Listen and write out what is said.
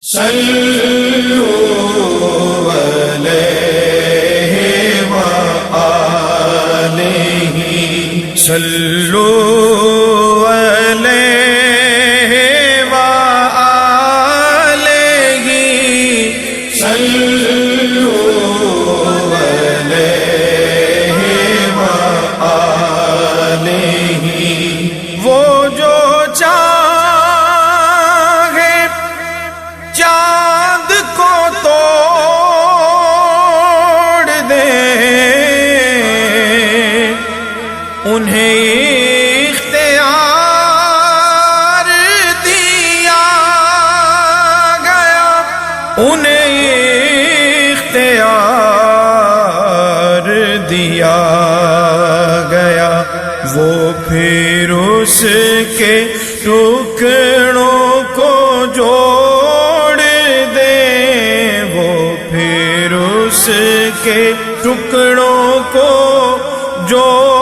صلوا علیہ وآلہ صلوا علیہ وآلہ صلوا علیہ وآلہ وہ جو چاہے چاند کو توڑ دے انہیں اختیار دیا گیا انہیں اختیار دیا گیا وہ پھر اس کے ٹکڑوں کو جوڑ دے وہ پھر اس کے ٹکڑوں کو جوڑ